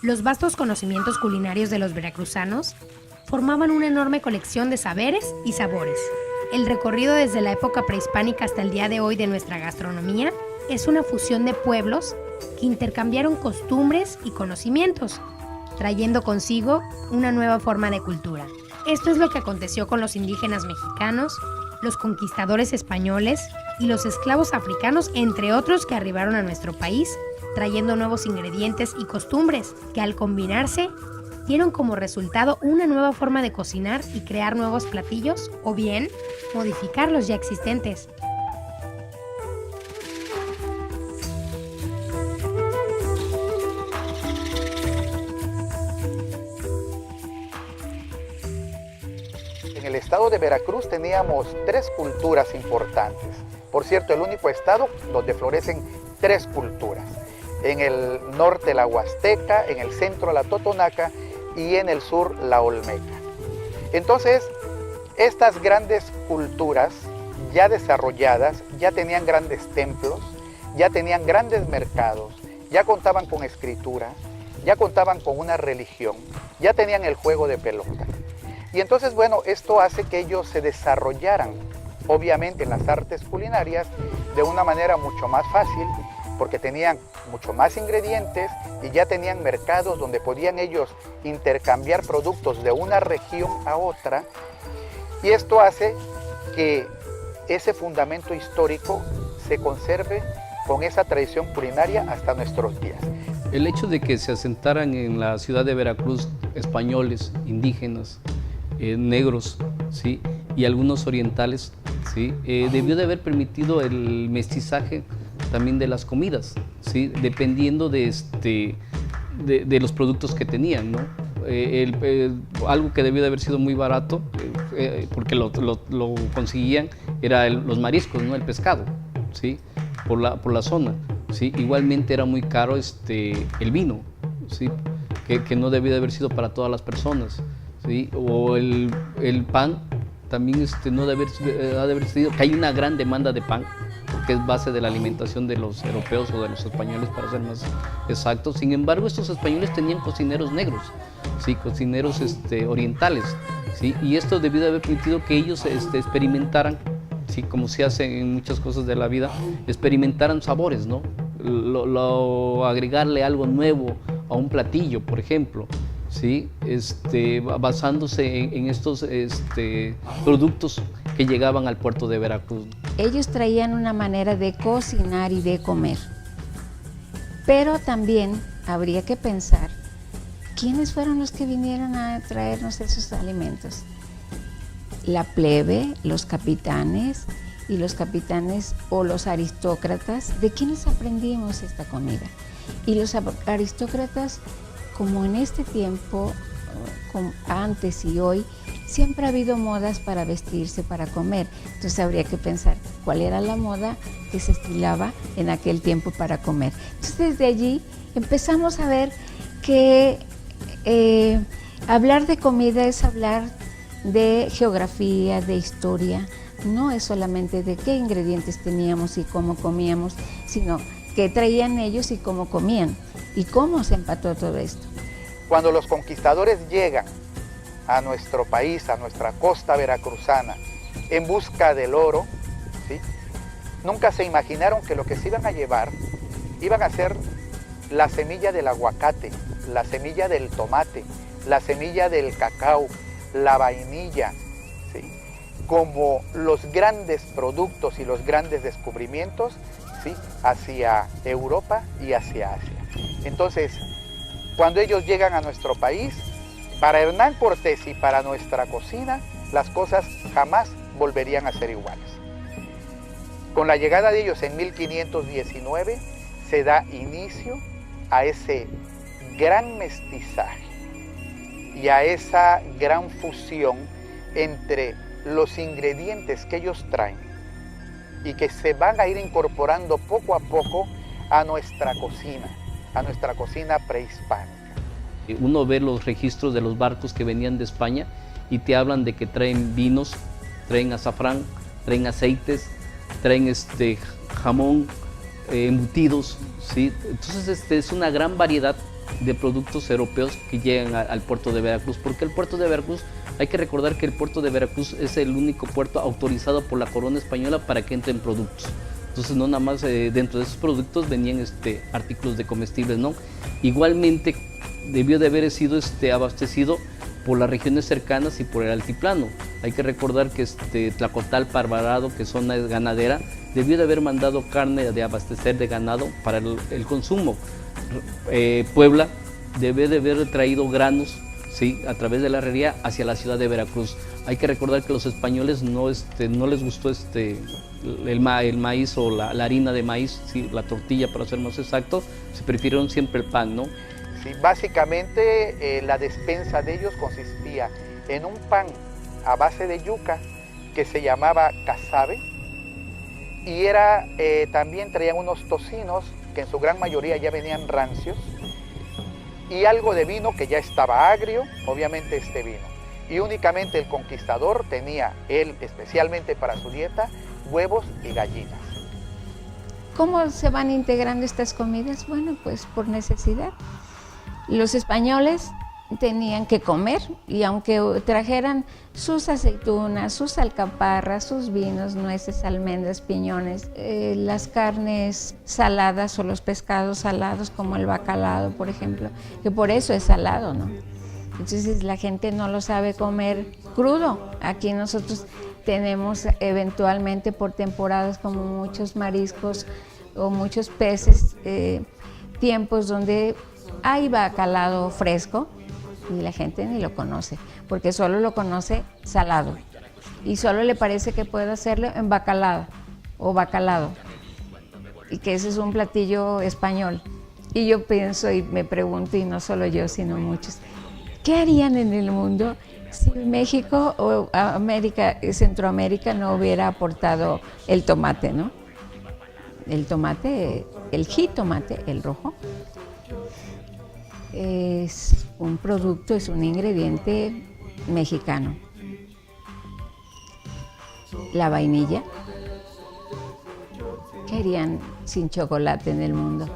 Los vastos conocimientos culinarios de los veracruzanos formaban una enorme colección de saberes y sabores. El recorrido desde la época prehispánica hasta el día de hoy de nuestra gastronomía es una fusión de pueblos que intercambiaron costumbres y conocimientos, trayendo consigo una nueva forma de cultura. Esto es lo que aconteció con los indígenas mexicanos, los conquistadores españoles y los esclavos africanos, entre otros que arribaron a nuestro país, trayendo nuevos ingredientes y costumbres que al combinarse dieron como resultado una nueva forma de cocinar y crear nuevos platillos o bien modificar los ya existentes. En el estado de Veracruz teníamos 3 culturas importantes. Por cierto, el único estado donde florecen 3 culturas. En el norte la Huasteca, en el centro la Totonaca y en el sur la Olmeca. Entonces, estas grandes culturas ya desarrolladas, ya tenían grandes templos, ya tenían grandes mercados, ya contaban con escritura, ya contaban con una religión, ya tenían el juego de pelota. Y entonces, bueno, esto hace que ellos se desarrollaran, obviamente, en las artes culinarias de una manera mucho más fácil, porque tenían mucho más ingredientes y ya tenían mercados donde podían ellos intercambiar productos de una región a otra, y esto hace que ese fundamento histórico se conserve con esa tradición culinaria hasta nuestros días. El hecho de que se asentaran en la ciudad de Veracruz españoles, indígenas, negros, ¿sí?, y algunos orientales, ¿sí?, debió de haber permitido el mestizaje también de las comidas, ¿sí?, dependiendo de los productos que tenían, ¿no? Algo que debió de haber sido muy barato, porque lo conseguían, era los mariscos, ¿no?, el pescado, ¿sí?, por la zona, ¿sí? Igualmente era muy caro el vino, ¿sí?, que no debió de haber sido para todas las personas, ¿sí? O el pan también no debe haber sido, que hay una gran demanda de pan, que es base de la alimentación de los europeos o de los españoles, para ser más exactos. Sin embargo, estos españoles tenían cocineros negros, ¿sí?, cocineros orientales, ¿sí?, y esto debió de haber permitido que ellos experimentaran, ¿sí?, como se hace en muchas cosas de la vida, experimentaran sabores, ¿no? Agregarle algo nuevo a un platillo, por ejemplo, ¿sí?, basándose en estos productos que llegaban al puerto de Veracruz. Ellos traían una manera de cocinar y de comer, pero también habría que pensar quiénes fueron los que vinieron a traernos esos alimentos. La plebe, los capitanes, y los capitanes o los aristócratas, ¿de quiénes aprendimos esta comida? Y los aristócratas, como en este tiempo, antes y hoy, siempre ha habido modas para vestirse, para comer. Entonces habría que pensar cuál era la moda que se estilaba en aquel tiempo para comer. Entonces desde allí empezamos a ver que hablar de comida es hablar de geografía, de historia. No es solamente de qué ingredientes teníamos y cómo comíamos, sino qué traían ellos y cómo comían y cómo se empató todo esto. Cuando los conquistadores llegan a nuestro país, a nuestra costa veracruzana, en busca del oro, ¿sí?, nunca se imaginaron que lo que se iban a llevar iban a ser la semilla del aguacate, la semilla del tomate, la semilla del cacao, la vainilla, ¿sí?, como los grandes productos y los grandes descubrimientos, ¿sí?, hacia Europa y hacia Asia. Entonces, cuando ellos llegan a nuestro país, para Hernán Cortés y para nuestra cocina, las cosas jamás volverían a ser iguales. Con la llegada de ellos en 1519, se da inicio a ese gran mestizaje y a esa gran fusión entre los ingredientes que ellos traen y que se van a ir incorporando poco a poco a nuestra cocina prehispánica. Uno ve los registros de los barcos que venían de España y te hablan de que traen vinos, traen azafrán, traen aceites, traen jamón, embutidos, ¿sí? Entonces es una gran variedad de productos europeos que llegan al puerto de Veracruz, porque el puerto de Veracruz, hay que recordar que el puerto de Veracruz es el único puerto autorizado por la corona española para que entren productos. Entonces no nada más dentro de esos productos venían artículos de comestibles, ¿no? Igualmente debió de haber sido abastecido por las regiones cercanas y por el altiplano. Hay que recordar que Tlacotalpa, Alvarado, que es zona ganadera, debió de haber mandado carne de abastecer de ganado para el consumo. Puebla debió de haber traído granos, ¿sí?, a través de la herrería hacia la ciudad de Veracruz. Hay que recordar que a los españoles no les gustó el maíz o la harina de maíz, ¿sí?, la tortilla para ser más exacto, se prefirieron siempre el pan, ¿no? Sí, básicamente la despensa de ellos consistía en un pan a base de yuca que se llamaba casabe, y también traían unos tocinos que en su gran mayoría ya venían rancios, y algo de vino que ya estaba agrio, obviamente este vino. Y únicamente el conquistador tenía, él especialmente para su dieta, huevos y gallinas. ¿Cómo se van integrando estas comidas? Bueno, pues por necesidad. Los españoles tenían que comer, y aunque trajeran sus aceitunas, sus alcaparras, sus vinos, nueces, almendras, piñones, las carnes saladas o los pescados salados como el bacalao, por ejemplo, que por eso es salado, ¿no? Entonces la gente no lo sabe comer crudo. Aquí nosotros tenemos eventualmente por temporadas, como muchos mariscos o muchos peces, tiempos donde hay bacalao fresco, y la gente ni lo conoce, porque solo lo conoce salado, y solo le parece que puede hacerlo en bacalao o bacalado, y que ese es un platillo español. Y yo pienso y me pregunto, y no solo yo, sino muchos, ¿qué harían en el mundo si México o Centroamérica no hubiera aportado el tomate, ¿no? El tomate, el jitomate, el rojo, es un producto, es un ingrediente mexicano. La vainilla, ¿qué harían sin chocolate en el mundo?